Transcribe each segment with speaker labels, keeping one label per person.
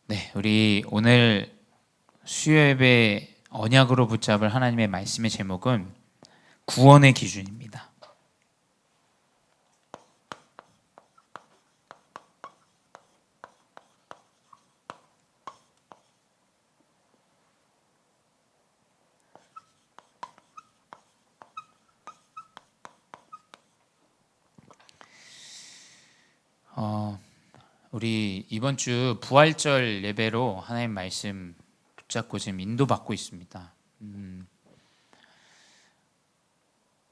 Speaker 1: 네, 우리 오늘 수요예배 언약으로 붙잡을 하나님의 말씀의 제목은 구원의 기준입니다. 우리 이번 주 부활절 예배로 하나님 말씀 붙잡고 지금 인도받고 있습니다.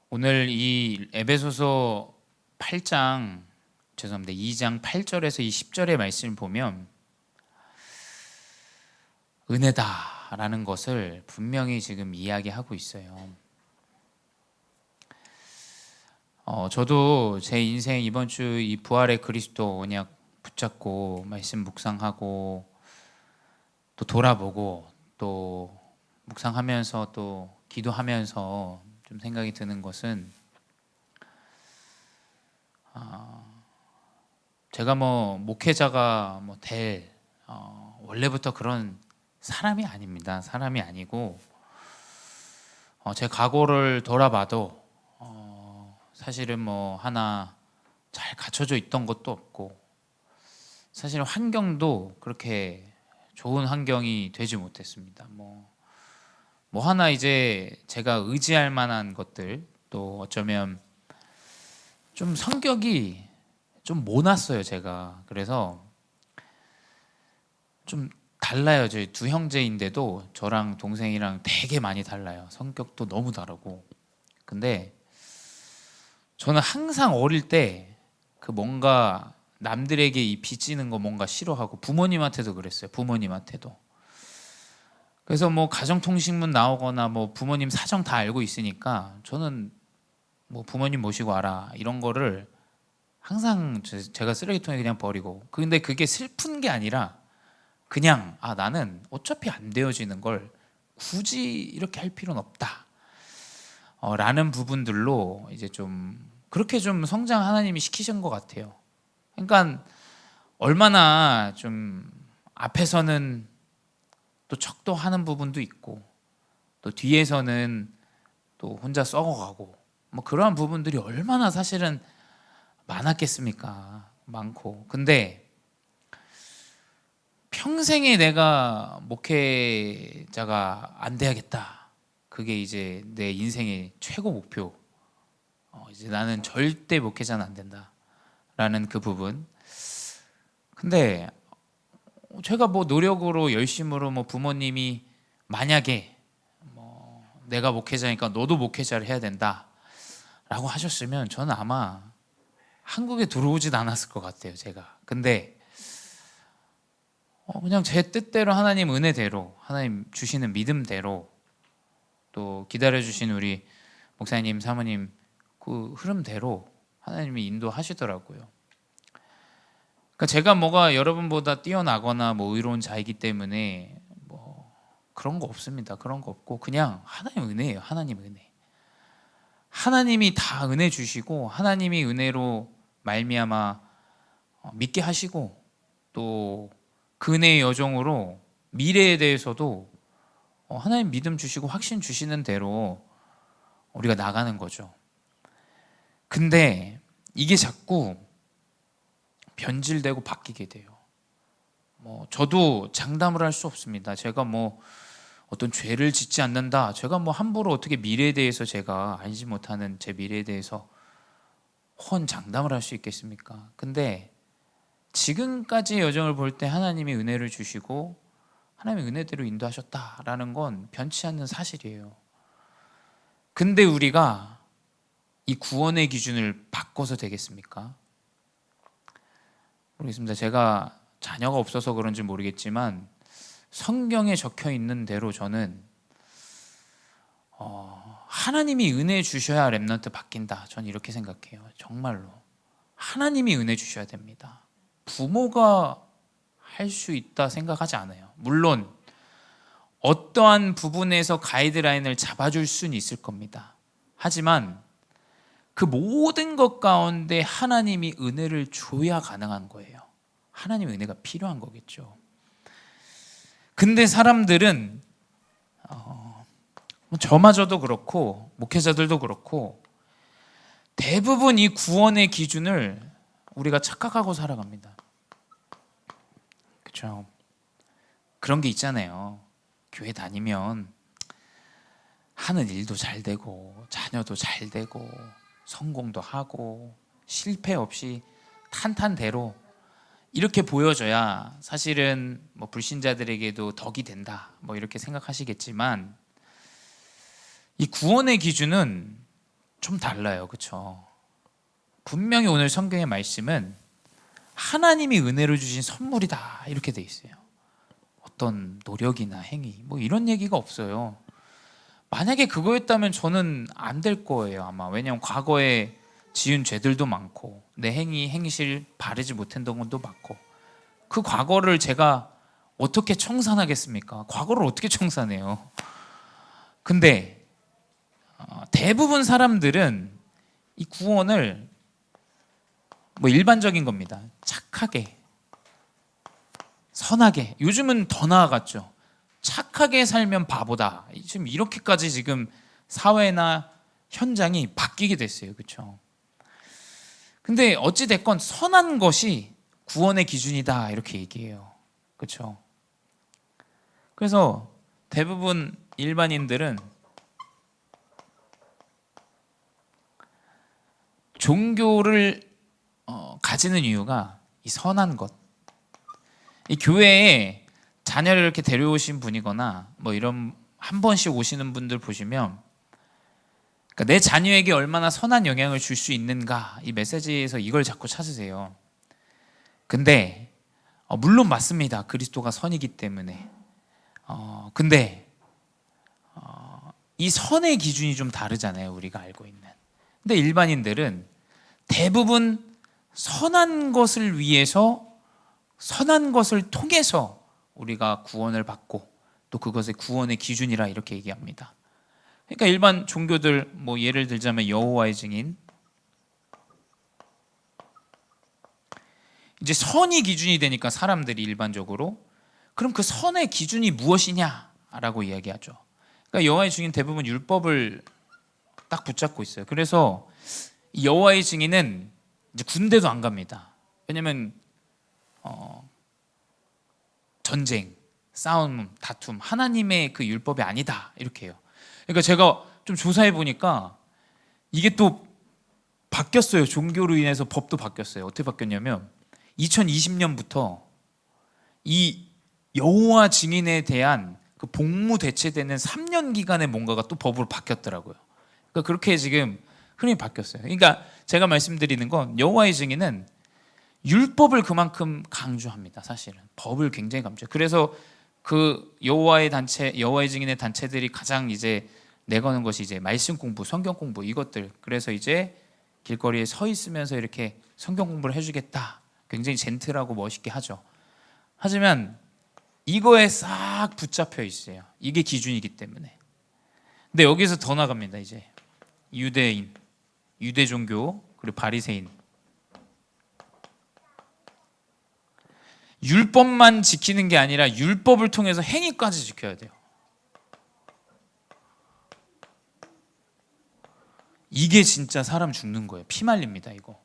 Speaker 1: 오늘 이 에베소서 8장, 죄송합니다. 2장 8절에서 이 10절의 말씀을 보면 은혜다라는 것을 분명히 지금 이야기하고 있어요. 저도 제 인생 이번 주 이 부활의 그리스도 언약 붙잡고 말씀 묵상하고 또 돌아보고 또 묵상하면서 또 기도하면서 좀 생각이 드는 것은 제가 목회자가 될 원래부터 그런 사람이 아닙니다. 사람이 아니고 제 과거를 돌아봐도 사실은 하나 잘 갖춰져 있던 것도 없고 사실 환경도 그렇게 좋은 환경이 되지 못했습니다. 하나 이제 제가 의지할 만한 것들, 또 어쩌면 좀 성격이 좀 모났어요, 제가. 그래서 좀 달라요. 저희 두 형제인데도 저랑 동생이랑 되게 많이 달라요. 성격도 너무 다르고. 근데 저는 항상 어릴 때 그 뭔가 남들에게 이 빚지는 거 뭔가 싫어하고, 부모님한테도 그랬어요. 부모님한테도. 그래서 가정통신문 나오거나 부모님 사정 다 알고 있으니까 저는 부모님 모시고 와라 이런 거를 항상 제가 쓰레기통에 그냥 버리고, 근데 그게 슬픈 게 아니라 그냥 나는 어차피 안 되어지는 걸 굳이 이렇게 할 필요는 없다 라는 부분들로 이제 좀 그렇게 좀 성장 하나님이 시키신 것 같아요. 그러니까 얼마나 좀 앞에서는 또 척도하는 부분도 있고 또 뒤에서는 또 혼자 썩어가고 그러한 부분들이 얼마나 사실은 많았겠습니까? 많고. 근데 평생에 내가 목회자가 안 돼야겠다, 그게 이제 내 인생의 최고 목표. 이제 나는 절대 목회자는 안 된다 라는 그 부분. 근데 제가 노력으로 열심으로 부모님이 만약에 내가 목회자니까 너도 목회자를 해야 된다 라고 하셨으면 저는 아마 한국에 들어오진 않았을 것 같아요, 제가. 근데 그냥 제 뜻대로, 하나님 은혜대로, 하나님 주시는 믿음대로, 또 기다려주신 우리 목사님, 사모님 그 흐름대로 하나님이 인도하시더라고요. 그러니까 제가 여러분보다 뛰어나거나 의로운 자이기 때문에 그런 거 없습니다. 그런 거 없고 그냥 하나님 은혜예요. 하나님 은혜. 하나님이 다 은혜 주시고, 하나님이 은혜로 말미암아 믿게 하시고, 또 그 은혜의 여정으로 미래에 대해서도 하나님 믿음 주시고 확신 주시는 대로 우리가 나가는 거죠. 근데 이게 자꾸 변질되고 바뀌게 돼요. 저도 장담을 할 수 없습니다. 제가 어떤 죄를 짓지 않는다, 제가 함부로 어떻게 미래에 대해서, 제가 알지 못하는 제 미래에 대해서 장담을 할 수 있겠습니까? 근데 지금까지의 여정을 볼 때 하나님이 은혜를 주시고 하나님의 은혜대로 인도하셨다라는 건 변치 않는 사실이에요. 근데 우리가 이 구원의 기준을 바꿔서 되겠습니까? 모르겠습니다. 제가 자녀가 없어서 그런지 모르겠지만 성경에 적혀 있는 대로 저는 하나님이 은혜 주셔야 렘넌트 바뀐다, 저는 이렇게 생각해요. 정말로 하나님이 은혜 주셔야 됩니다. 부모가 할 수 있다 생각하지 않아요. 물론 어떠한 부분에서 가이드라인을 잡아줄 수는 있을 겁니다. 하지만 그 모든 것 가운데 하나님이 은혜를 줘야 가능한 거예요. 하나님의 은혜가 필요한 거겠죠. 근데 사람들은 저마저도 그렇고 목회자들도 그렇고 대부분 이 구원의 기준을 우리가 착각하고 살아갑니다. 그렇죠? 그런 게 있잖아요. 교회 다니면 하는 일도 잘 되고 자녀도 잘 되고 성공도 하고 실패 없이 탄탄대로 이렇게 보여줘야 사실은 뭐 불신자들에게도 덕이 된다 뭐 이렇게 생각하시겠지만 이 구원의 기준은 좀 달라요. 그렇죠? 분명히 오늘 성경의 말씀은 하나님이 은혜로 주신 선물이다 이렇게 돼 있어요. 어떤 노력이나 행위 뭐 이런 얘기가 없어요. 만약에 그거였다면 저는 안 될 거예요 아마. 왜냐하면 과거에 지은 죄들도 많고 내 행실 바르지 못한 것도 많고 그 과거를 제가 어떻게 청산하겠습니까? 과거를 어떻게 청산해요? 근데 대부분 사람들은 이 구원을 뭐 일반적인 겁니다. 착하게, 선하게. 요즘은 더 나아갔죠. 착하게 살면 바보다. 지금 이렇게까지 지금 사회나 현장이 바뀌게 됐어요. 그렇죠? 근데 어찌 됐건 선한 것이 구원의 기준이다 이렇게 얘기해요. 그렇죠? 그래서 대부분 일반인들은 종교를 가지는 이유가 이 선한 것. 이 교회에 자녀를 이렇게 데려오신 분이거나 뭐 이런 한 번씩 오시는 분들 보시면 그러니까 내 자녀에게 얼마나 선한 영향을 줄 수 있는가 이 메시지에서 이걸 자꾸 찾으세요. 근데 물론 맞습니다. 그리스도가 선이기 때문에. 근데 이 선의 기준이 좀 다르잖아요. 우리가 알고 있는. 근데 일반인들은 대부분 선한 것을 위해서 선한 것을 통해서 우리가 구원을 받고 또 그것의 구원의 기준이라 이렇게 얘기합니다. 그러니까 일반 종교들 뭐 예를 들자면 여호와의 증인 이제 선이 기준이 되니까 사람들이 일반적으로 그럼 그 선의 기준이 무엇이냐라고 이야기하죠. 그러니까 여호와의 증인 대부분 율법을 딱 붙잡고 있어요. 그래서 여호와의 증인은 이제 군대도 안 갑니다. 왜냐면 전쟁, 싸움, 다툼 하나님의 그 율법이 아니다 이렇게 해요. 그러니까 제가 좀 조사해 보니까 이게 또 바뀌었어요. 종교로 인해서 법도 바뀌었어요. 어떻게 바뀌었냐면 2020년부터 이 여호와 증인에 대한 그 복무 대체되는 3년 기간에 뭔가가 또 법으로 바뀌었더라고요. 그러니까 그렇게 지금 흐름이 바뀌었어요. 그러니까 제가 말씀드리는 건 여호와의 증인은 율법을 그만큼 강조합니다. 사실은 법을 굉장히 강조해요. 그래서 그 여호와의 증인의 단체들이 가장 이제 내거는 것이 이제 말씀 공부, 성경 공부 이것들. 그래서 이제 길거리에 서 있으면서 이렇게 성경 공부를 해주겠다. 굉장히 젠틀하고 멋있게 하죠. 하지만 이거에 싹 붙잡혀 있어요. 이게 기준이기 때문에. 근데 여기서 더 나갑니다. 이제 유대인, 유대 종교 그리고 바리새인. 율법만 지키는 게 아니라 율법을 통해서 행위까지 지켜야 돼요. 이게 진짜 사람 죽는 거예요. 피말립니다. 이거.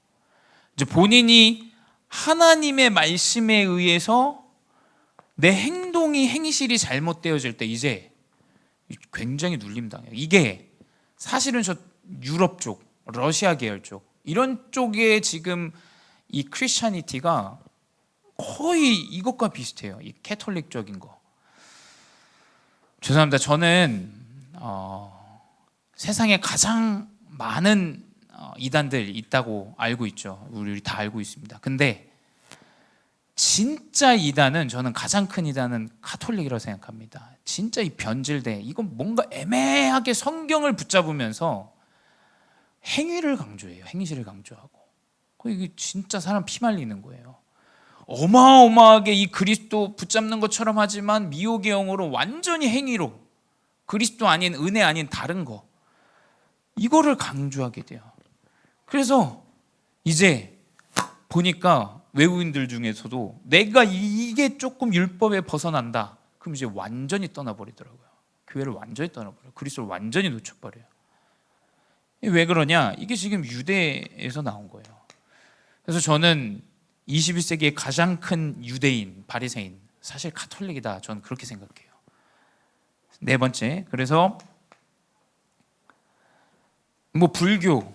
Speaker 1: 이제 본인이 하나님의 말씀에 의해서 내 행실이 잘못되어질 때 이제 굉장히 눌림당해요. 이게 사실은 저 유럽 쪽, 러시아 계열 쪽 이런 쪽에 지금 이 크리스찬이티가 거의 이것과 비슷해요. 이 캐톨릭적인 거. 죄송합니다. 저는 세상에 가장 많은 이단들 있다고 알고 있죠. 우리 다 알고 있습니다. 근데 진짜 이단은 저는 가장 큰 이단은 가톨릭이라고 생각합니다. 진짜 이 변질돼. 이건 뭔가 애매하게 성경을 붙잡으면서 행위를 강조해요. 행실을 강조하고. 이게 진짜 사람 피말리는 거예요. 어마어마하게 이 그리스도 붙잡는 것처럼 하지만 미혹의 영으로 완전히 행위로 그리스도 아닌 은혜 아닌 다른 거 이거를 강조하게 돼요. 그래서 이제 보니까 외국인들 중에서도 내가 이게 조금 율법에 벗어난다. 그럼 이제 완전히 떠나버리더라고요. 교회를 완전히 떠나버려요. 그리스도를 완전히 놓쳐버려요. 왜 그러냐? 이게 지금 유대에서 나온 거예요. 그래서 저는 21세기의 가장 큰 유대인, 바리새인, 사실 가톨릭이다. 저는 그렇게 생각해요. 네 번째, 그래서 뭐 불교,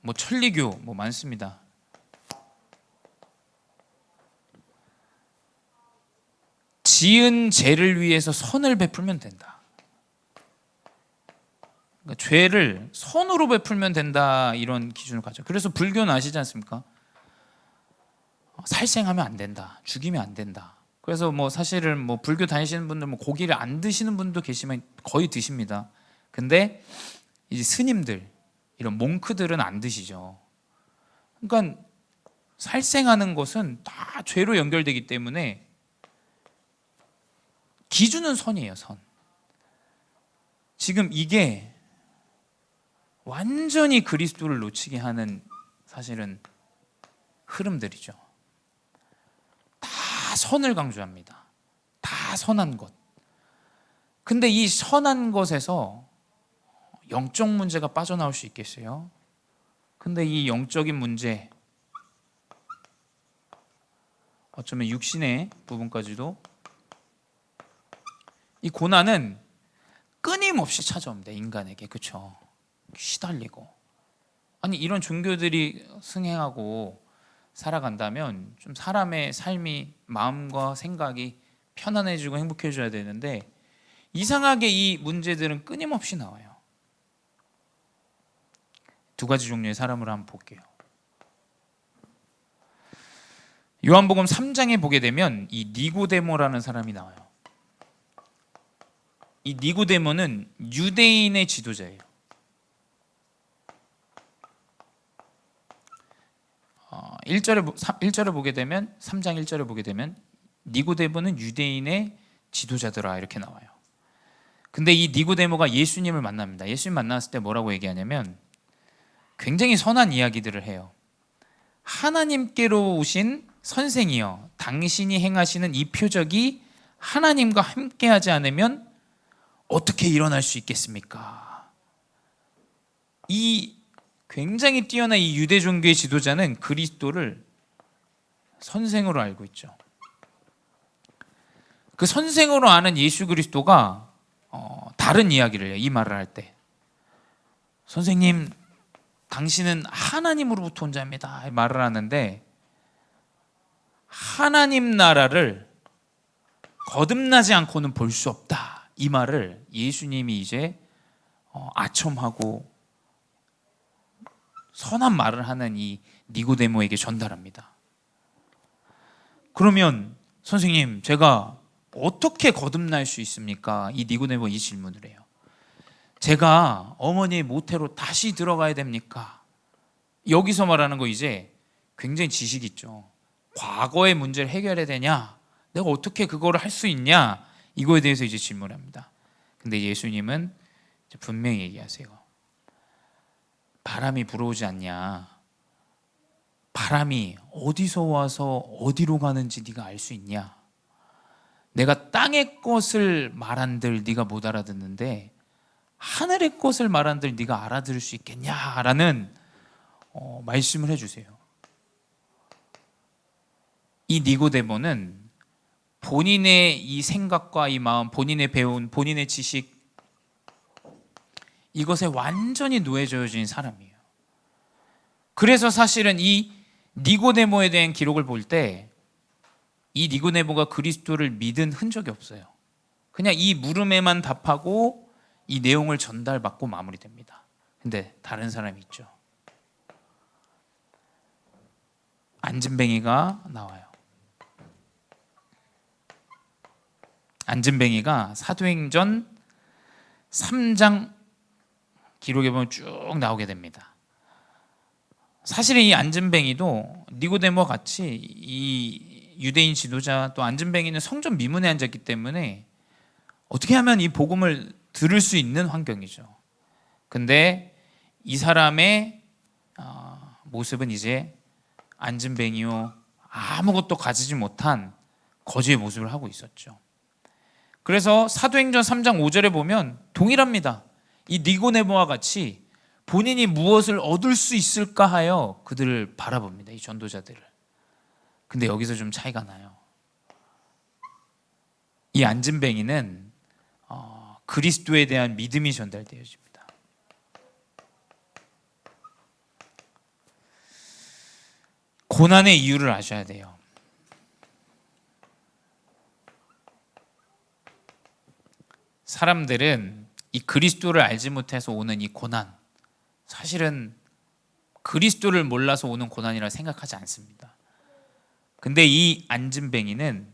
Speaker 1: 뭐 천리교 뭐 많습니다. 지은 죄를 위해서 선을 베풀면 된다. 그러니까 죄를 선으로 베풀면 된다, 이런 기준을 가져. 그래서 불교는 아시지 않습니까? 살생하면 안 된다, 죽이면 안 된다. 그래서 뭐 사실은 뭐 불교 다니시는 분들 뭐 고기를 안 드시는 분도 계시면 거의 드십니다. 근데 이제 스님들, 이런 몽크들은 안 드시죠. 그러니까 살생하는 것은 다 죄로 연결되기 때문에 기준은 선이에요, 선. 지금 이게 완전히 그리스도를 놓치게 하는 사실은 흐름들이죠. 다 선을 강조합니다. 다 선한 것. 근데 이 선한 것에서 영적 문제가 빠져나올 수 있겠어요? 근데 이 영적인 문제, 어쩌면 육신의 부분까지도, 이 고난은 끊임없이 찾아옵니다, 인간에게. 그렇죠? 시달리고. 아니, 이런 종교들이 승행하고 살아간다면 좀 사람의 삶이, 마음과 생각이 편안해지고 행복해져야 되는데, 이상하게 이 문제들은 끊임없이 나와요. 두 가지 종류의 사람을 한번 볼게요. 요한복음 3장에 보게 되면 이 니고데모라는 사람이 나와요. 이 니고데모는 유대인의 지도자예요. 1절을 보게 되면, 3장 1절을 보게 되면 니고데모는 유대인의 지도자더라, 이렇게 나와요. 근데 이 니고데모가 예수님을 만납니다. 예수님 만났을 때 뭐라고 얘기하냐면 굉장히 선한 이야기들을 해요. 하나님께로 오신 선생이여, 당신이 행하시는 이 표적이 하나님과 함께하지 않으면 어떻게 일어날 수 있겠습니까? 이 굉장히 뛰어난 이 유대 종교의 지도자는 그리스도를 선생으로 알고 있죠. 그 선생으로 아는 예수 그리스도가 다른 이야기를 해요. 이 말을 할 때, 선생님, 당신은 하나님으로부터 온 자입니다, 말을 하는데, 하나님 나라를 거듭나지 않고는 볼 수 없다, 이 말을 예수님이 이제 아첨하고 선한 말을 하는 이 니고데모에게 전달합니다. 그러면 선생님, 제가 어떻게 거듭날 수 있습니까? 이 니고데모 이 질문을 해요. 제가 어머니의 모태로 다시 들어가야 됩니까? 여기서 말하는 거 이제 굉장히 지식 있죠. 과거의 문제를 해결해야 되냐? 내가 어떻게 그거를 할 수 있냐? 이거에 대해서 이제 질문합니다. 근데 예수님은 분명히 얘기하세요. 바람이 불어오지 않냐? 바람이 어디서 와서 어디로 가는지 네가 알 수 있냐? 내가 땅의 것을 말한들 네가 못 알아듣는데 하늘의 것을 말한들 네가 알아들을 수 있겠냐라는 말씀을 해주세요. 이 니고데모는 본인의 이 생각과 이 마음, 본인의 배운, 본인의 지식, 이것에 완전히 노예져진 사람이에요. 그래서 사실은 이 니고데모에 대한 기록을 볼 때 이 니고데모가 그리스도를 믿은 흔적이 없어요. 그냥 이 물음에만 답하고 이 내용을 전달받고 마무리됩니다. 근데 다른 사람이 있죠. 안진뱅이가 나와요. 안진뱅이가 사도행전 3장 기록에 보면 쭉 나오게 됩니다. 사실은 이 안진뱅이도 니고데모와 같이 이 유대인 지도자, 또 안진뱅이는 성전 미문에 앉았기 때문에 어떻게 하면 이 복음을 들을 수 있는 환경이죠. 근데 이 사람의 모습은 이제 안진뱅이요, 아무것도 가지지 못한 거지의 모습을 하고 있었죠. 그래서 사도행전 3장 5절에 보면 동일합니다. 이 니고데모와 같이 본인이 무엇을 얻을 수 있을까 하여 그들을 바라봅니다. 이 전도자들을. 근데 여기서 좀 차이가 나요. 이 안진뱅이는 그리스도에 대한 믿음이 전달되어집니다. 고난의 이유를 아셔야 돼요. 사람들은 이 그리스도를 알지 못해서 오는 이 고난, 사실은 그리스도를 몰라서 오는 고난이라 생각하지 않습니다. 근데 이 안진뱅이는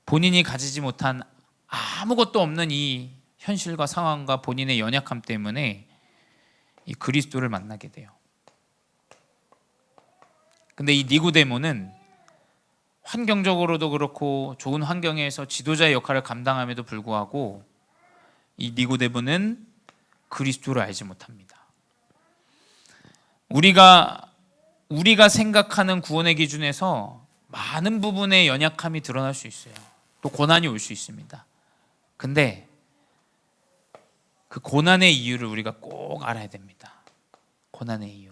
Speaker 1: 본인이 가지지 못한 아무것도 없는 이 현실과 상황과 본인의 연약함 때문에 이 그리스도를 만나게 돼요. 근데 이 니고데모는 환경적으로도 그렇고 좋은 환경에서 지도자의 역할을 감당함에도 불구하고 이 니고데모는 그리스도를 알지 못합니다. 우리가 생각하는 구원의 기준에서 많은 부분의 연약함이 드러날 수 있어요. 또 고난이 올 수 있습니다. 근데 그 고난의 이유를 우리가 꼭 알아야 됩니다. 고난의 이유.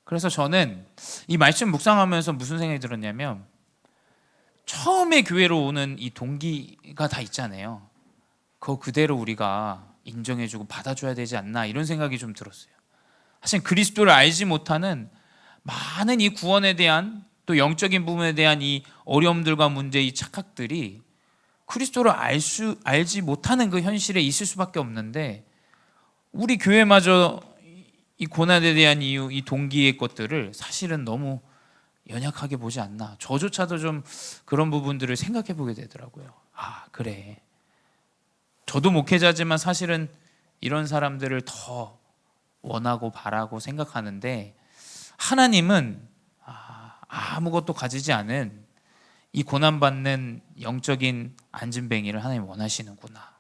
Speaker 1: 그래서 저는 이 말씀 묵상하면서 무슨 생각이 들었냐면, 처음에 교회로 오는 이 동기가 다 있잖아요. 그거 그대로 우리가 인정해주고 받아줘야 되지 않나, 이런 생각이 좀 들었어요. 사실 그리스도를 알지 못하는 많은 이 구원에 대한, 또 영적인 부분에 대한 이 어려움들과 문제, 이 착각들이 그리스도를 알지 못하는 그 현실에 있을 수밖에 없는데, 우리 교회마저 이 고난에 대한 이유, 이 동기의 것들을 사실은 너무 연약하게 보지 않나. 저조차도 좀 그런 부분들을 생각해 보게 되더라고요. 아, 그래. 저도 목회자지만 사실은 이런 사람들을 더 원하고 바라고 생각하는데, 하나님은 아무것도 가지지 않은 이 고난받는 영적인 안진뱅이를 하나님 원하시는구나.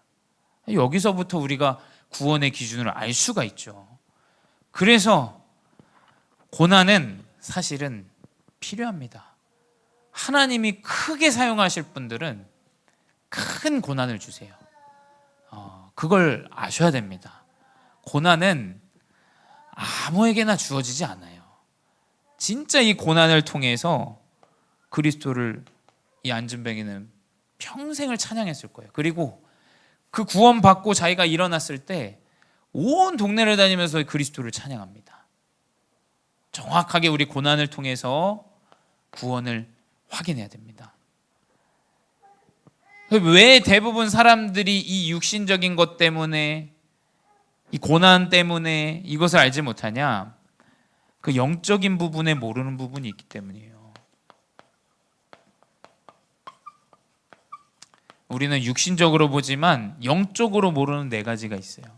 Speaker 1: 여기서부터 우리가 구원의 기준을 알 수가 있죠. 그래서 고난은 사실은 필요합니다. 하나님이 크게 사용하실 분들은 큰 고난을 주세요. 그걸 아셔야 됩니다. 고난은 아무에게나 주어지지 않아요. 진짜 이 고난을 통해서 그리스도를, 이 안진뱅이는 평생을 찬양했을 거예요. 그리고 그 구원받고 자기가 일어났을 때 온 동네를 다니면서 그리스도를 찬양합니다. 정확하게 우리 고난을 통해서 구원을 확인해야 됩니다. 왜 대부분 사람들이 이 육신적인 것 때문에, 이 고난 때문에 이것을 알지 못하냐? 그 영적인 부분에 모르는 부분이 있기 때문이에요. 우리는 육신적으로 보지만 영적으로 모르는 4가지가 있어요.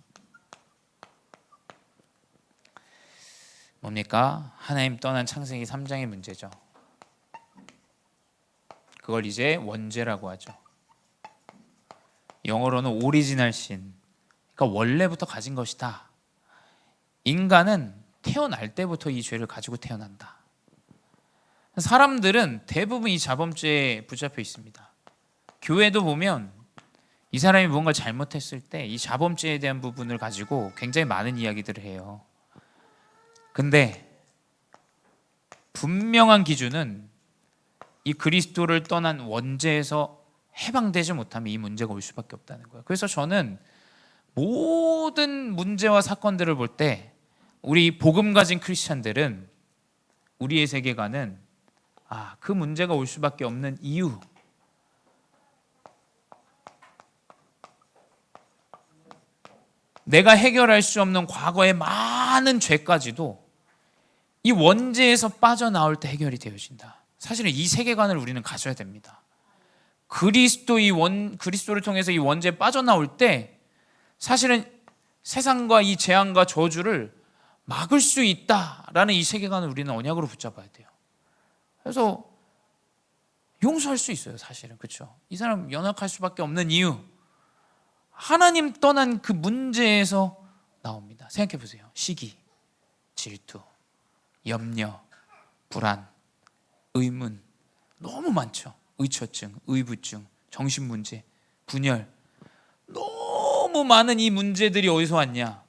Speaker 1: 뭡니까? 하나님 떠난 창세기 3장의 문제죠. 그걸 이제 원죄라고 하죠. 영어로는 오리지널 신, 그러니까 원래부터 가진 것이다. 인간은 태어날 때부터 이 죄를 가지고 태어난다. 사람들은 대부분 이 자범죄에 붙잡혀 있습니다. 교회도 보면 이 사람이 무언가 잘못했을 때 이 자범죄에 대한 부분을 가지고 굉장히 많은 이야기들을 해요. 근데 분명한 기준은 이 그리스도를 떠난 원죄에서 해방되지 못하면 이 문제가 올 수밖에 없다는 거예요. 그래서 저는 모든 문제와 사건들을 볼 때 우리 복음 가진 크리스찬들은, 우리의 세계관은 그 문제가 올 수밖에 없는 이유, 내가 해결할 수 없는 과거의 많은 죄까지도 이 원죄에서 빠져나올 때 해결이 되어진다. 사실은 이 세계관을 우리는 가져야 됩니다. 그리스도를 통해서 이 원죄에 빠져나올 때 사실은 세상과 이 재앙과 저주를 막을 수 있다라는 이 세계관을 우리는 언약으로 붙잡아야 돼요. 그래서 용서할 수 있어요. 사실은. 그렇죠? 이 사람 연약할 수밖에 없는 이유, 하나님 떠난 그 문제에서 나옵니다. 생각해 보세요. 시기, 질투, 염려, 불안, 의문, 너무 많죠. 의처증, 의부증, 정신문제, 분열, 너무 많은 이 문제들이 어디서 왔냐?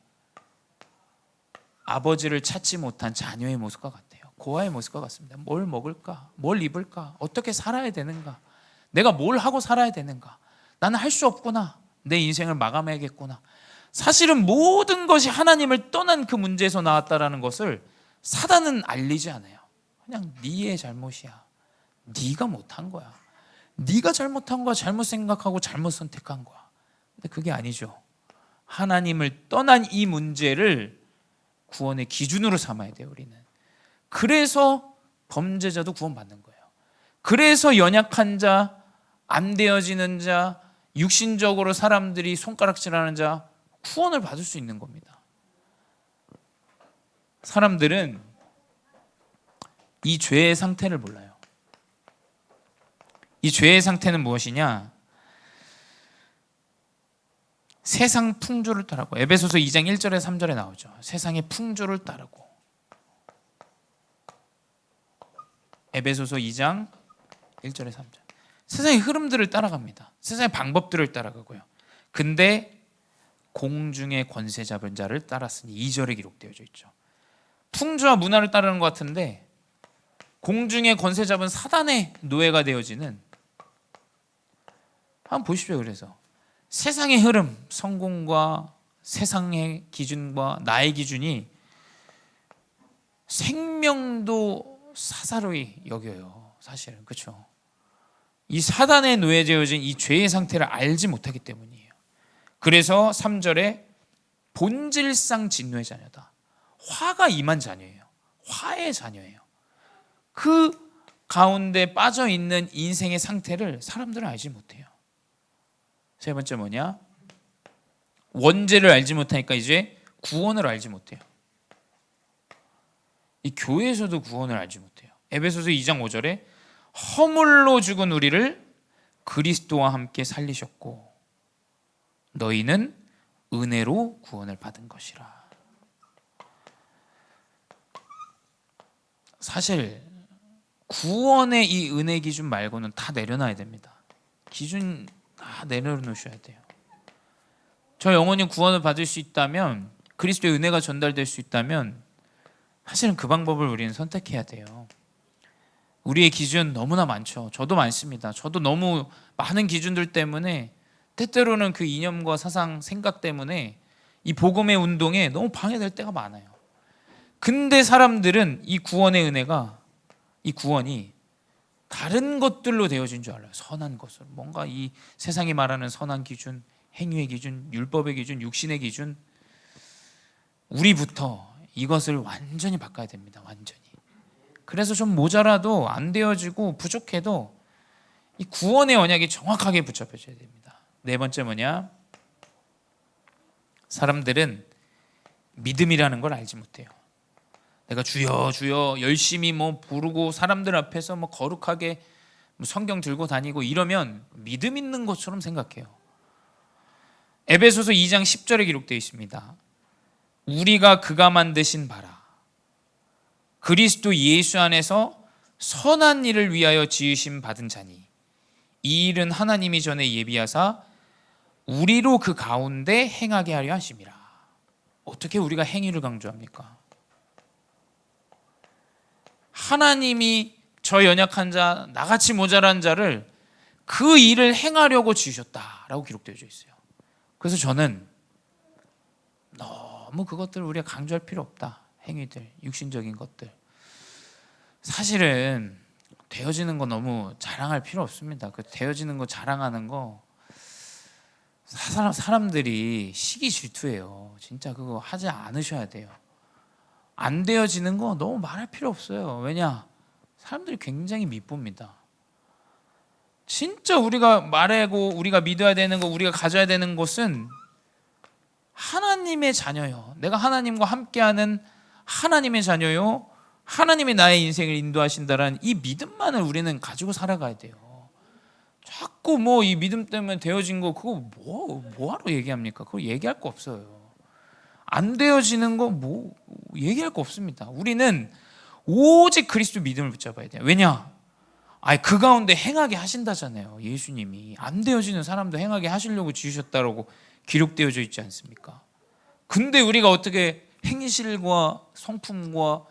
Speaker 1: 아버지를 찾지 못한 자녀의 모습과 같아요. 고아의 모습과 같습니다. 뭘 먹을까? 뭘 입을까? 어떻게 살아야 되는가? 내가 뭘 하고 살아야 되는가? 나는 할 수 없구나. 내 인생을 마감해야겠구나. 사실은 모든 것이 하나님을 떠난 그 문제에서 나왔다라는 것을 사단은 알리지 않아요. 그냥 네의 잘못이야. 네가 못한 거야. 네가 잘못한 거야. 잘못 생각하고 잘못 선택한 거야. 근데 그게 아니죠. 하나님을 떠난 이 문제를 구원의 기준으로 삼아야 돼요, 우리는. 그래서 범죄자도 구원받는 거예요. 그래서 연약한 자, 안 되어지는 자, 육신적으로 사람들이 손가락질하는 자 구원을 받을 수 있는 겁니다. 사람들은 이 죄의 상태를 몰라요. 이 죄의 상태는 무엇이냐? 세상 풍조를 따르고, 에베소서 2장 1절에 3절에 나오죠. 세상의 풍조를 따르고. 에베소서 2장 1절에 3절. 세상의 흐름들을 따라갑니다. 세상의 방법들을 따라가고요. 근데 공중의 권세 잡은 자를 따랐으니 2절에 기록되어져 있죠. 풍조와 문화를 따르는 것 같은데 공중의 권세 잡은 사단의 노예가 되어지는, 한번 보십시오. 그래서 세상의 흐름, 성공과 세상의 기준과 나의 기준이 생명도 사사로이 여겨요. 사실은. 그렇죠? 이 사단의 노예 되어진 이 죄의 상태를 알지 못하기 때문이에요. 그래서 3절에 본질상 진노의 자녀다. 화가 임한 자녀예요. 화의 자녀예요. 그 가운데 빠져 있는 인생의 상태를 사람들은 알지 못해요. 세 번째 뭐냐? 원죄를 알지 못하니까 이제 구원을 알지 못해요. 이 교회에서도 구원을 알지 못해요. 에베소서 2장 5절에 허물로 죽은 우리를 그리스도와 함께 살리셨고 너희는 은혜로 구원을 받은 것이라. 사실 구원의 이 은혜 기준 말고는 다 내려놔야 됩니다. 기준 다 내려놓으셔야 돼요. 저 영혼이 구원을 받을 수 있다면, 그리스도의 은혜가 전달될 수 있다면 사실은 그 방법을 우리는 선택해야 돼요. 우리의 기준 너무나 많죠. 저도 많습니다. 저도 너무 많은 기준들 때문에 때때로는 그 이념과 사상, 생각 때문에 이 복음의 운동에 너무 방해될 때가 많아요. 근데 사람들은 이 구원의 은혜가, 이 구원이 다른 것들로 되어진 줄 알아요. 선한 것을. 뭔가 이 세상이 말하는 선한 기준, 행위의 기준, 율법의 기준, 육신의 기준, 우리부터 이것을 완전히 바꿔야 됩니다. 완전히. 그래서 좀 모자라도 안 되어지고 부족해도 이 구원의 언약이 정확하게 붙잡혀져야 됩니다. 네 번째 뭐냐? 사람들은 믿음이라는 걸 알지 못해요. 내가 주여 주여 열심히 부르고 사람들 앞에서 거룩하게 성경 들고 다니고 이러면 믿음 있는 것처럼 생각해요. 에베소서 2장 10절에 기록되어 있습니다. 우리가 그가 만드신 바라 그리스도 예수 안에서 선한 일을 위하여 지으심 받은 자니 이 일은 하나님이 전에 예비하사 우리로 그 가운데 행하게 하려 하심이라. 어떻게 우리가 행위를 강조합니까? 하나님이 저 연약한 자, 나같이 모자란 자를 그 일을 행하려고 지으셨다라고 기록되어 있어요. 그래서 저는 너무 그것들을 우리가 강조할 필요 없다. 행위들, 육신적인 것들. 사실은 되어지는 거 너무 자랑할 필요 없습니다. 그 되어지는 거 자랑하는 거 사람들이 시기 질투예요. 진짜 그거 하지 않으셔야 돼요. 안 되어지는 거 너무 말할 필요 없어요. 왜냐? 사람들이 굉장히 밉봅니다. 진짜 우리가 말하고 우리가 믿어야 되는 거, 우리가 가져야 되는 것은 하나님의 자녀요. 내가 하나님과 함께하는 하나님의 자녀요. 하나님이 나의 인생을 인도하신다라는 이 믿음만을 우리는 가지고 살아가야 돼요. 자꾸 이 믿음 때문에 되어진 거 그거 뭐하러 얘기합니까? 그거 얘기할 거 없어요. 안 되어지는 거 얘기할 거 없습니다. 우리는 오직 그리스도 믿음을 붙잡아야 돼요. 왜냐? 그 가운데 행하게 하신다잖아요. 예수님이 안 되어지는 사람도 행하게 하시려고 지으셨다라고 기록되어져 있지 않습니까? 근데 우리가 어떻게 행실과 성품과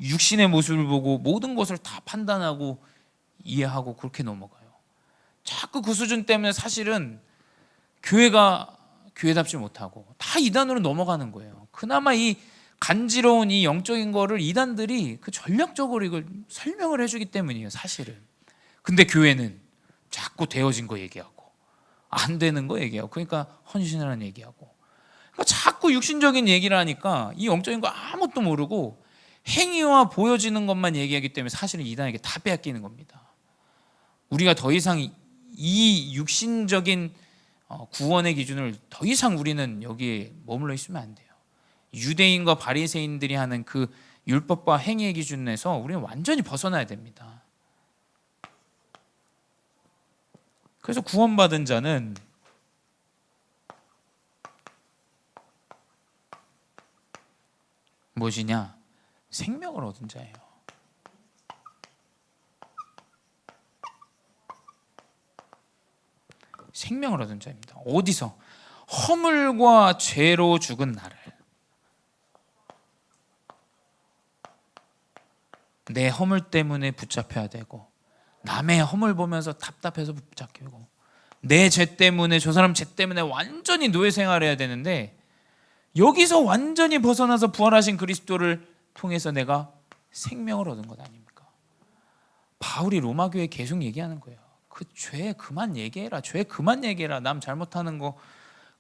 Speaker 1: 육신의 모습을 보고 모든 것을 다 판단하고 이해하고 그렇게 넘어가요. 자꾸 그 수준 때문에 사실은 교회가 교회답지 못하고 다 이단으로 넘어가는 거예요. 그나마 이 간지러운 이 영적인 거를 이단들이 그 전략적으로 이걸 설명을 해주기 때문이에요, 사실은. 근데 교회는 자꾸 되어진 거 얘기하고 안 되는 거 얘기하고, 그러니까 헌신하라는 얘기하고, 그러니까 자꾸 육신적인 얘기를 하니까 이 영적인 거 아무것도 모르고 행위와 보여지는 것만 얘기하기 때문에 사실은 이단에게 다 빼앗기는 겁니다. 우리가 더 이상 이 육신적인 구원의 기준을 더 이상 우리는 여기에 머물러 있으면 안 돼요. 유대인과 바리새인들이 하는 그 율법과 행위의 기준에서 우리는 완전히 벗어나야 됩니다. 그래서 구원받은 자는 무엇이냐? 생명을 얻은 자예요. 생명을 얻은 자입니다. 어디서? 허물과 죄로 죽은 나를, 내 허물 때문에 붙잡혀야 되고, 남의 허물 보면서 답답해서 붙잡히고, 내 죄 때문에, 저 사람 죄 때문에 완전히 노예 생활해야 되는데, 여기서 완전히 벗어나서 부활하신 그리스도를 통해서 내가 생명을 얻은 것 아닙니까? 바울이 로마교회에 계속 얘기하는 거예요. 그 죄 그만 얘기해라. 죄 그만 얘기해라. 남 잘못하는 거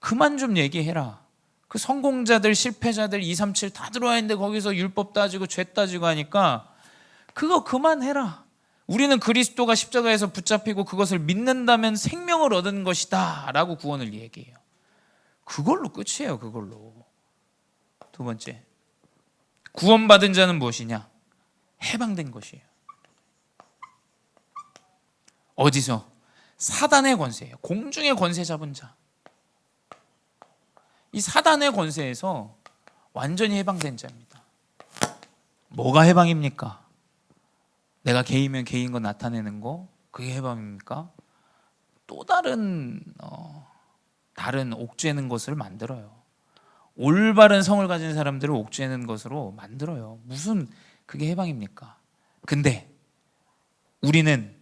Speaker 1: 그만 좀 얘기해라. 그 성공자들, 실패자들 2, 3, 7 다 들어와 있는데 거기서 율법 따지고 죄 따지고 하니까 그거 그만해라. 우리는 그리스도가 십자가에서 붙잡히고 그것을 믿는다면 생명을 얻은 것이다 라고 구원을 얘기해요. 그걸로 끝이에요. 그걸로. 두 번째, 구원받은 자는 무엇이냐? 해방된 것이에요. 어디서? 사단의 권세예요. 공중의 권세 잡은 자. 이 사단의 권세에서 완전히 해방된 자입니다. 뭐가 해방입니까? 내가 개이면 개인 거 나타내는 거, 그게 해방입니까? 또 다른 옥죄는 것을 만들어요. 올바른 성을 가진 사람들을 옥죄는 것으로 만들어요. 무슨 그게 해방입니까? 근데 우리는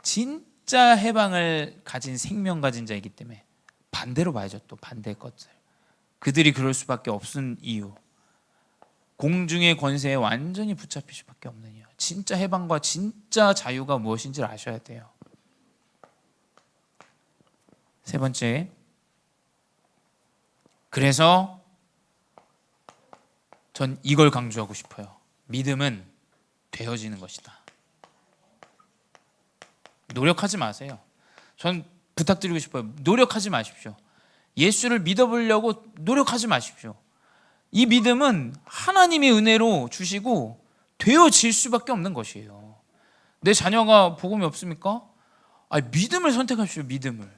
Speaker 1: 진짜 해방을 가진 생명 가진 자이기 때문에 반대로 봐야죠. 또 반대의 것들. 그들이 그럴 수밖에 없은 이유, 공중의 권세에 완전히 붙잡힐 수밖에 없는 이유. 진짜 해방과 진짜 자유가 무엇인지를 아셔야 돼요. 세 번째, 그래서 전 이걸 강조하고 싶어요. 믿음은 되어지는 것이다. 노력하지 마세요. 전 부탁드리고 싶어요. 노력하지 마십시오. 예수를 믿어보려고 노력하지 마십시오. 이 믿음은 하나님의 은혜로 주시고 되어질 수밖에 없는 것이에요. 내 자녀가 복음이 없습니까? 믿음을 선택하십시오. 믿음을.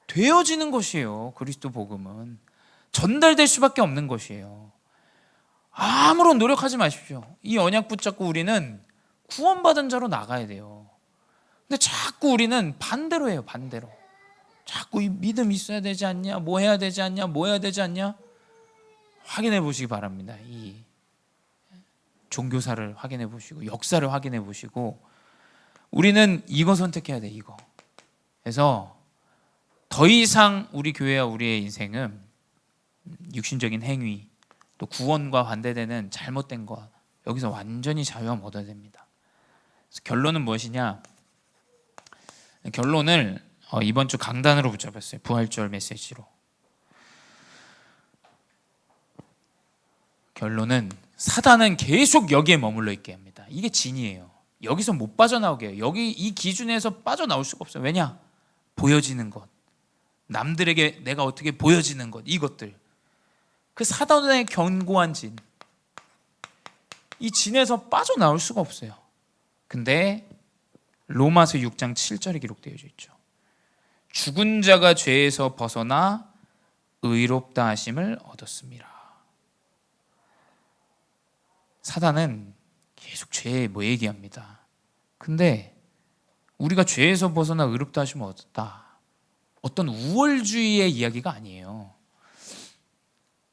Speaker 1: 되어지는 것이에요. 그리스도 복음은 전달될 수밖에 없는 것이에요. 아무런 노력하지 마십시오. 이 언약 붙잡고 우리는 구원받은 자로 나가야 돼요. 근데 자꾸 우리는 반대로 해요. 반대로. 자꾸 이 믿음 있어야 되지 않냐, 뭐 해야 되지 않냐, 뭐 해야 되지 않냐. 확인해 보시기 바랍니다. 이 종교사를 확인해 보시고 역사를 확인해 보시고 우리는 이거 선택해야 돼. 이거. 그래서 더 이상 우리 교회와 우리의 인생은 육신적인 행위, 또 구원과 반대되는 잘못된 것, 여기서 완전히 자유함 얻어야 됩니다. 그래서 결론은 무엇이냐? 결론을 이번 주 강단으로 붙잡았어요. 부활절 메시지로. 결론은 사단은 계속 여기에 머물러 있게 합니다. 이게 진이에요. 여기서 못 빠져나오게 해요. 여기 이 기준에서 빠져나올 수가 없어요. 왜냐? 보여지는 것, 남들에게 내가 어떻게 보여지는 것, 이것들. 그 사단의 견고한 진, 이 진에서 빠져나올 수가 없어요. 근데 로마서 6장 7절에 기록되어 있죠. 죽은 자가 죄에서 벗어나 의롭다 하심을 얻었습니다. 사단은 계속 죄에 뭐 얘기합니다. 근데 우리가 죄에서 벗어나 의롭다 하시면 어떻다, 어떤 우월주의의 이야기가 아니에요.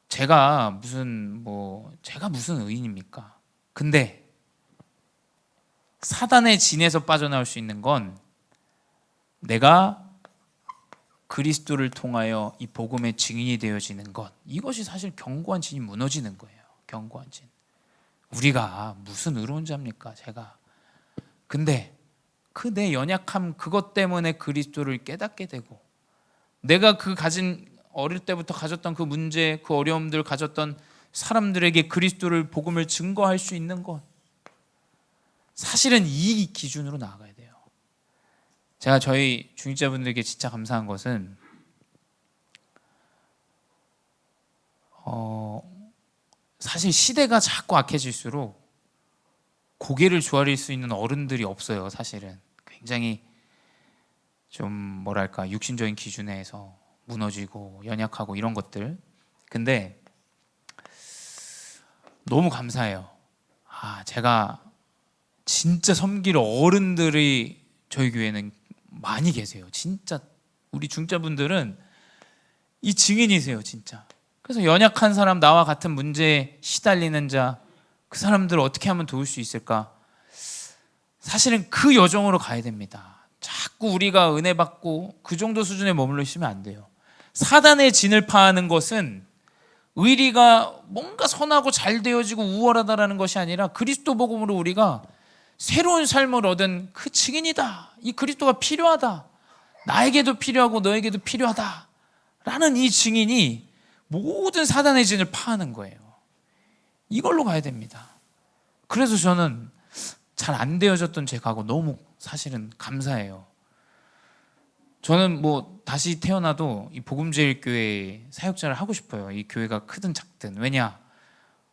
Speaker 1: 제가 무슨 의인입니까? 근데 사단의 진에서 빠져나올 수 있는 건 내가 그리스도를 통하여 이 복음의 증인이 되어지는 것, 이것이 사실 견고한 진이 무너지는 거예요. 견고한 진. 우리가 무슨 의로운 자입니까? 제가. 근데 그 내 연약함, 그것 때문에 그리스도를 깨닫게 되고, 내가 그 어릴 때부터 가졌던 그 문제, 그 어려움들 가졌던 사람들에게 그리스도를, 복음을 증거할 수 있는 것, 사실은 이 기준으로 나아가야 돼요. 제가 저희 중직자분들에게 진짜 감사한 것은 사실 시대가 자꾸 악해질수록 고개를 조아릴 수 있는 어른들이 없어요. 사실은 굉장히 좀 육신적인 기준에서 무너지고 연약하고 이런 것들. 근데 너무 감사해요. 제가 진짜 섬길 어른들이 저희 교회는 많이 계세요. 진짜 우리 중자분들은 이 증인이세요, 진짜. 그래서 연약한 사람, 나와 같은 문제에 시달리는 자, 그 사람들을 어떻게 하면 도울 수 있을까? 사실은 그 여정으로 가야 됩니다. 자꾸 우리가 은혜 받고 그 정도 수준에 머물러 있으면 안 돼요. 사단의 진을 파하는 것은 의리가 뭔가 선하고 잘 되어지고 우월하다라는 것이 아니라 그리스도 복음으로 우리가 새로운 삶을 얻은 그 증인이다. 이 그리스도가 필요하다. 나에게도 필요하고 너에게도 필요하다. 라는 이 증인이 모든 사단의 진을 파하는 거예요. 이걸로 가야 됩니다. 그래서 저는 잘 안 되어졌던 제 과거 너무 사실은 감사해요. 저는 다시 태어나도 이 복음제일교회 사역자를 하고 싶어요. 이 교회가 크든 작든. 왜냐?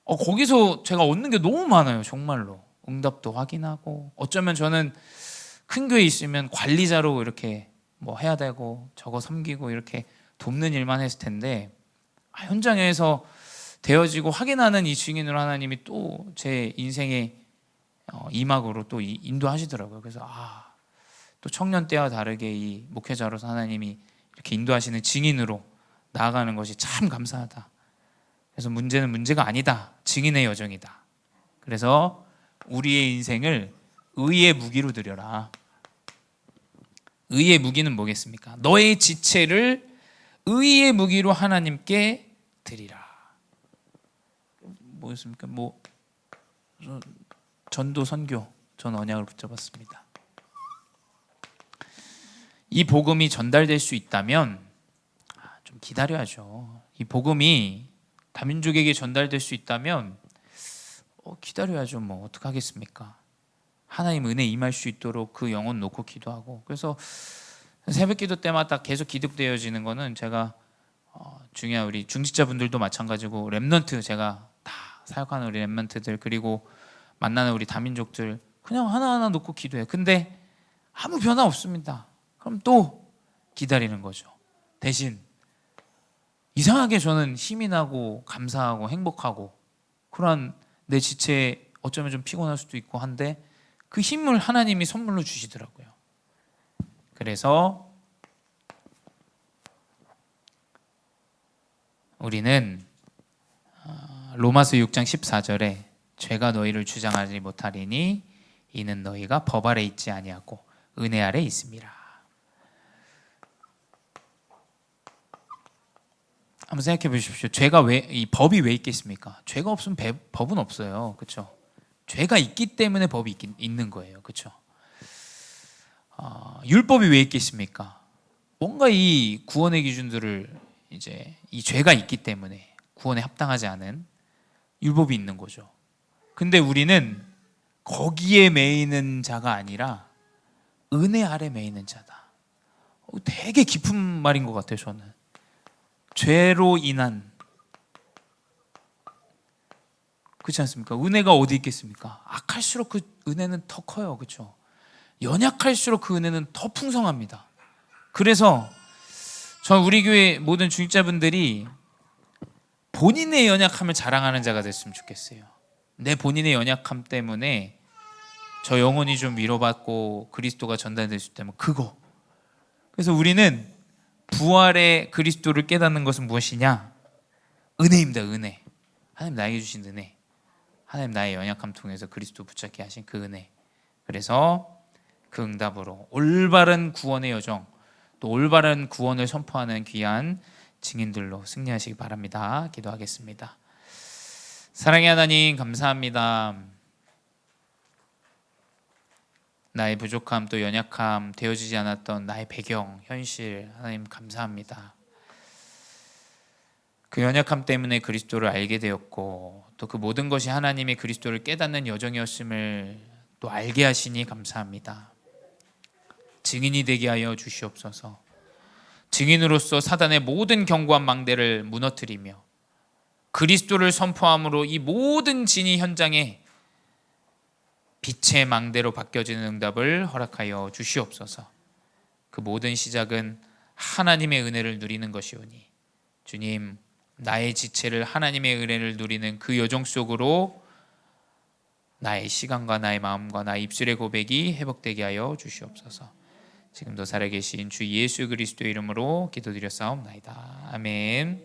Speaker 1: 거기서 제가 얻는 게 너무 많아요. 정말로. 응답도 확인하고, 어쩌면 저는 큰 교회에 있으면 관리자로 이렇게 해야 되고 저거 섬기고 이렇게 돕는 일만 했을 텐데, 현장에서 되어지고 확인하는 이 증인으로 하나님이 또 제 인생의 이막으로 또 인도하시더라고요. 그래서 또 청년 때와 다르게 이 목회자로서 하나님이 이렇게 인도하시는 증인으로 나아가는 것이 참 감사하다. 그래서 문제는 문제가 아니다. 증인의 여정이다. 그래서 우리의 인생을 의의 무기로 드려라. 의의 무기는 뭐겠습니까? 너의 지체를 의의 무기로 하나님께 드리라. 뭐였습니까? 전도 선교, 전 언약을 붙잡았습니다. 이 복음이 전달될 수 있다면 좀 기다려야죠. 이 복음이 다민족에게 전달될 수 있다면 기다려야죠. 어떡하겠습니까? 하나님 은혜 임할 수 있도록 그 영혼 놓고 기도하고. 그래서 새벽 기도 때마다 계속 기록되어지는 거는 제가 중요한 우리 중직자분들도 마찬가지고 렘넌트, 제가 다 사역하는 우리 렘넌트들, 그리고 만나는 우리 다민족들 그냥 하나하나 놓고 기도해요. 근데 아무 변화 없습니다. 그럼 또 기다리는 거죠. 대신 이상하게 저는 힘이 나고 감사하고 행복하고, 그런 내 지체에 어쩌면 좀 피곤할 수도 있고 한데 그 힘을 하나님이 선물로 주시더라고요. 그래서 우리는 로마서 6장 14절에 죄가 너희를 주장하지 못하리니 이는 너희가 법 아래 있지 아니하고 은혜 아래 있음이라. 한번 생각해 보십시오. 이 법이 왜 있겠습니까? 죄가 없으면 법은 없어요. 그렇죠? 죄가 있기 때문에 법이 있는 거예요. 그렇죠? 율법이 왜 있겠습니까? 뭔가 이 구원의 기준들을 이제 이 죄가 있기 때문에 구원에 합당하지 않은 율법이 있는 거죠. 근데 우리는 거기에 매이는 자가 아니라 은혜 아래 매이는 자다. 되게 깊은 말인 것 같아요. 저는 죄로 인한, 그렇지 않습니까? 은혜가 어디 있겠습니까? 악할수록 그 은혜는 더 커요. 그렇죠? 연약할수록 그 은혜는 더 풍성합니다. 그래서 전 우리 교회 모든 중직자분들이 본인의 연약함을 자랑하는 자가 됐으면 좋겠어요. 내 본인의 연약함 때문에 저 영혼이 좀 위로받고 그리스도가 전달될 수 있다면 그거. 그래서 우리는 부활의 그리스도를 깨닫는 것은 무엇이냐? 은혜입니다. 은혜. 하나님 나에게 주신 은혜. 하나님 나의 연약함 통해서 그리스도 붙잡게 하신 그 은혜. 그래서 그 응답으로 올바른 구원의 여정, 또 올바른 구원을 선포하는 귀한 증인들로 승리하시기 바랍니다. 기도하겠습니다. 사랑의 하나님 감사합니다. 나의 부족함 또 연약함, 되어지지 않았던 나의 배경, 현실, 하나님 감사합니다. 그 연약함 때문에 그리스도를 알게 되었고 또 그 모든 것이 하나님의 그리스도를 깨닫는 여정이었음을 또 알게 하시니 감사합니다. 증인이 되게 하여 주시옵소서. 증인으로서 사단의 모든 견고한 망대를 무너뜨리며 그리스도를 선포함으로 이 모든 진위 현장에 빛의 망대로 바뀌어지는 응답을 허락하여 주시옵소서. 그 모든 시작은 하나님의 은혜를 누리는 것이오니 주님, 나의 지체를 하나님의 은혜를 누리는 그 여정 속으로 나의 시간과 나의 마음과 나의 입술의 고백이 회복되게 하여 주시옵소서. 지금도 살아계신 주 예수 그리스도의 이름으로 기도드렸사옵나이다. 아멘.